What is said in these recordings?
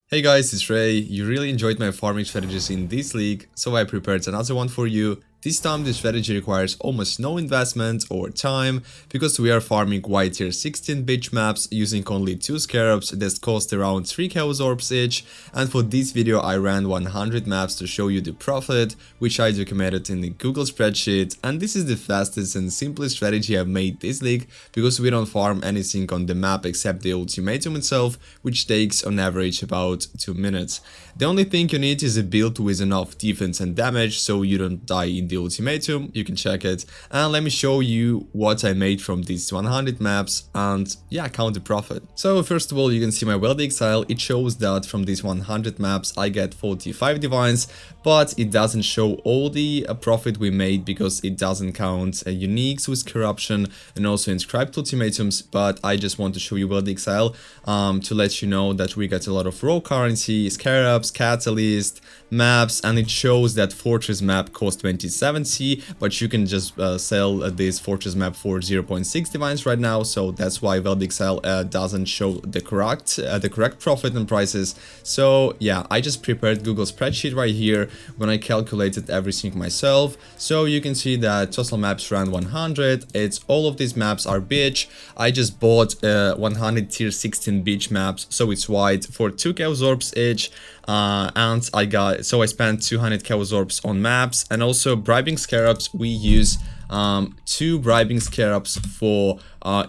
Hey guys, it's Ray. You really enjoyed my farming strategies in this league, so I prepared another one for you. This time the strategy requires almost no investment or time, because we are farming white tier 16 bitch maps using only 2 Scarabs that cost around 3 Chaos Orbs each, and for this video I ran 100 maps to show you the profit, which I documented in the Google spreadsheet, and this is the fastest and simplest strategy I've made this league, because we don't farm anything on the map except the ultimatum itself, which takes on average about 2 minutes. The only thing you need is a build with enough defense and damage so you don't die in the ultimatum. You can check it, and let me show you what I made from these 100 maps and yeah, count the profit. So first of all, you can see my Path of Exile. It shows that from these 100 maps I get 45 divines, but it doesn't show all the profit we made because it doesn't count uniques with corruption and also inscribed ultimatums. But I just want to show you Path of Exile to let you know that we got a lot of raw currency, Scarabs, Catalyst, maps, and it shows that Fortress map cost 2070, but you can just sell this Fortress map for 0.6 divines right now, so that's why Path of Exile doesn't show the correct profit and prices. So yeah, I just prepared Google spreadsheet right here when I calculated everything myself. So you can see that total maps ran 100. It's all of these maps are bitch. I just bought 100 tier 16 bitch maps, so it's white for 2 Chaos Orbs each. And I spent 200 Chaos Orbs on maps, and also Bribing Scarabs. We use 2 Bribing Scarabs for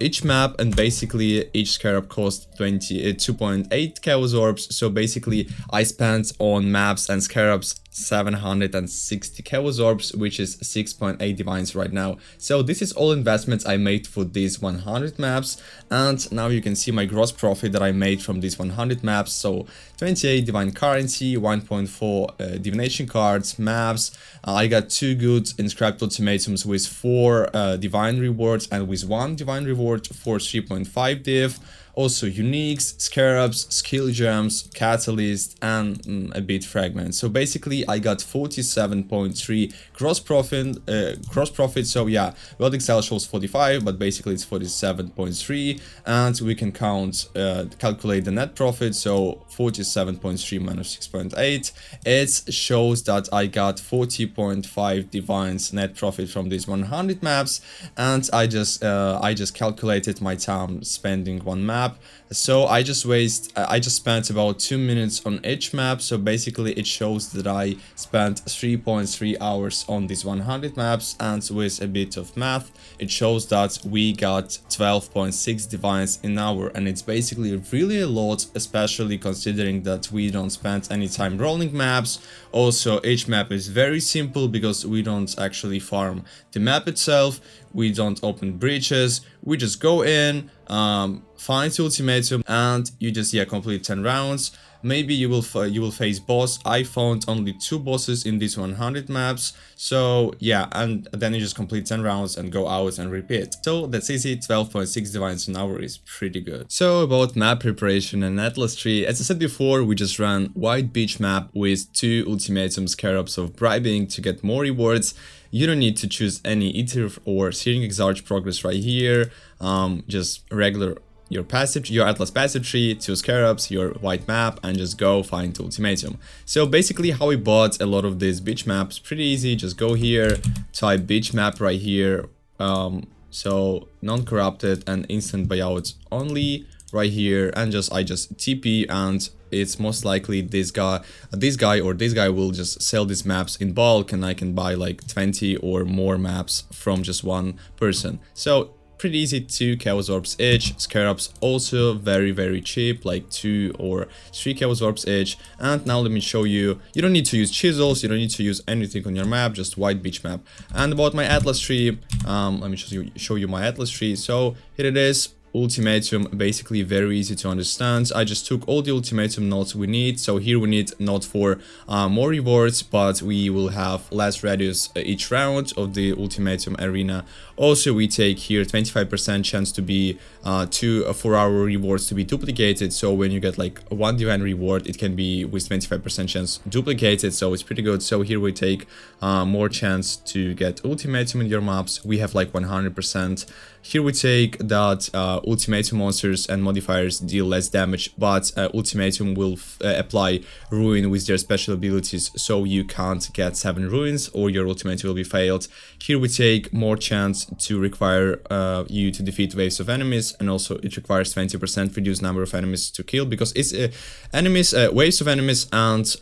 each map, and basically each Scarab costs 2.8 Chaos Orbs. So basically I spent on maps and Scarabs 760 Chaos Orbs, which is 6.8 divines right now. So this is all investments I made for these 100 maps, and now you can see my gross profit that I made from these 100 maps. So 28 divine currency, 1.4 divination cards, maps. I got 2 good inscribed ultimatums with 4 divine rewards and with 1 divine reward for 3.5 div. Also uniques, Scarabs, skill gems, catalyst, and a bit fragment. So basically I got 47.3 gross profit. So yeah, Path of Exile shows 45, but basically it's 47.3, and we can calculate the net profit. So 47.3 minus 6.8, it shows that I got 40.5 divines net profit from these 100 maps, and I just calculated my time spending one map. So I just spent about 2 minutes on each map. So basically it shows that I spent 3.3 hours on these 100 maps, and with a bit of math it shows that we got 12.6 divines an hour, and it's basically really a lot, especially considering that we don't spend any time rolling maps. Also each map is very simple because we don't actually farm the map itself, we don't open breaches, we just go in, find the ultimatum, and you just complete 10 rounds. Maybe you will face boss. I found only 2 bosses in these 100 maps. So yeah, and then you just complete 10 rounds and go out and repeat. So that's easy. 12.6 divines an hour is pretty good. So about map preparation and atlas tree, as I said before, we just ran white beach map with 2 ultimatum Scarabs of Bribing to get more rewards. You don't need to choose any Ether or Searing Exarch progress right here. Just regular your atlas passive tree, 2 Scarabs, your white map, and just go find the ultimatum. So basically how we bought a lot of these beach maps, pretty easy. Just go here, type beach map right here, so non-corrupted and instant buyout only right here, and I just TP, and it's most likely this guy will just sell these maps in bulk, and I can buy like 20 or more maps from just one person. So pretty easy. 2 Chaos Orbs each. Scarabs also very cheap, like 2 or 3 Chaos Orbs each. And now let me show you, you don't need to use chisels, you don't need to use anything on your map, just white beach map. And about my atlas tree, let me show you my atlas tree. So here it is. Ultimatum, basically very easy to understand. I just took all the ultimatum nodes we need. So here we need node for more rewards, but we will have less radius each round of the ultimatum arena. Also we take here 25% chance to be 2 4-hour rewards to be duplicated. So when you get like 1 divine reward, it can be with 25% chance duplicated, so it's pretty good. So here we take more chance to get ultimatum in your maps. We have like 100% Here we take that Ultimatum monsters and modifiers deal less damage, but Ultimatum will apply ruin with their special abilities, so you can't get 7 ruins or your Ultimatum will be failed. Here we take more chance to require you to defeat waves of enemies, and also it requires 20% reduced number of enemies to kill, because it's waves of enemies, and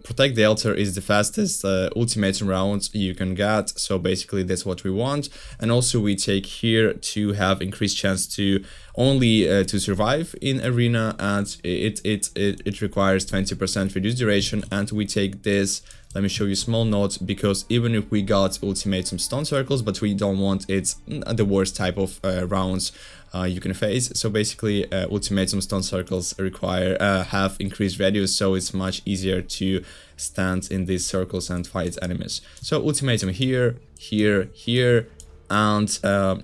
protect the altar is the fastest Ultimatum round you can get, so basically that's what we want. And also we take here to have increased chance to only to survive in arena, and it requires 20% reduced duration. And we take this, let me show you a small note, because even if we got Ultimatum stone circles, but we don't want it the worst type of rounds you can face. So basically Ultimatum stone circles require have increased radius, so it's much easier to stand in these circles and fight enemies. So Ultimatum here, here, here, and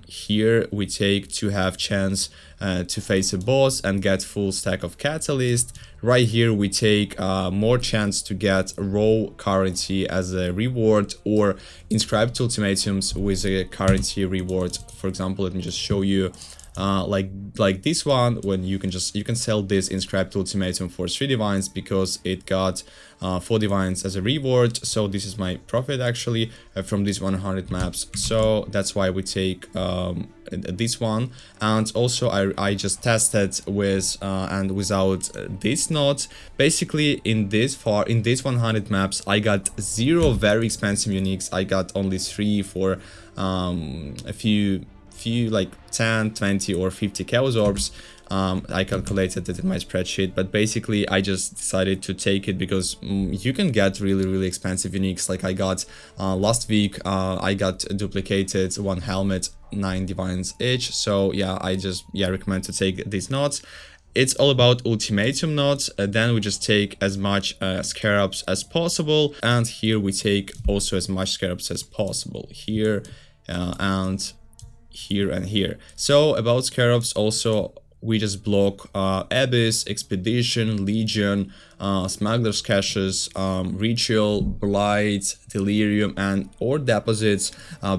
here we take to have chance to face a boss and get full stack of catalyst. Right here we take more chance to get raw currency as a reward, or inscribed ultimatums with a currency reward. For example, let me just show you like this one, when you can sell this inscribed ultimatum for 3 divines, because it got 4 divines as a reward. So this is my profit actually from these 100 maps, so that's why we take this one. And also I just tested with and without this node. Basically in these 100 maps I got 0 very expensive uniques. I got only 3 for a few like 10, 20 or 50 chaos orbs. I calculated it in my spreadsheet, but basically I just decided to take it because you can get really expensive uniques. Like I got last week I got duplicated 1 helmet, 9 divines each. So yeah, I just recommend to take these nodes. It's all about ultimatum nodes. Then we just take as much scarabs as possible, and here we take also as much scarabs as possible here and here and here. So about scarabs also, we just block Abyss, Expedition, Legion, Smuggler's Caches, Ritual, Blight, Delirium, and or Deposits,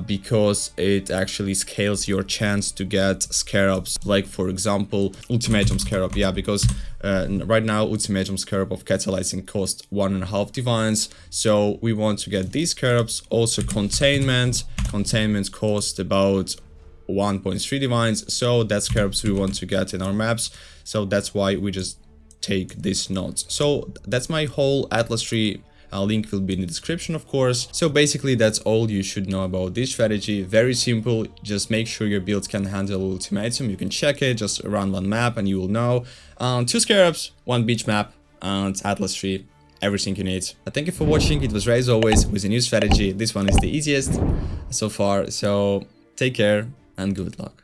because it actually scales your chance to get Scarabs. Like for example, Ultimatum Scarab, yeah, because right now Ultimatum Scarab of Catalyzing cost 1.5 divines, so we want to get these Scarabs. Also Containment cost about 1.3 divines, so that's scarabs we want to get in our maps, so that's why we just take these nodes. So that's my whole atlas tree. Link will be in the description, of course. So basically that's all you should know about this strategy. Very simple, just make sure your build can handle ultimatum. You can check it, just run 1 map and you will know. 2 scarabs, 1 beach map, and atlas tree, everything you need. Thank you for watching. It was Ray as always with a new strategy. This one is the easiest so far, so take care and good luck.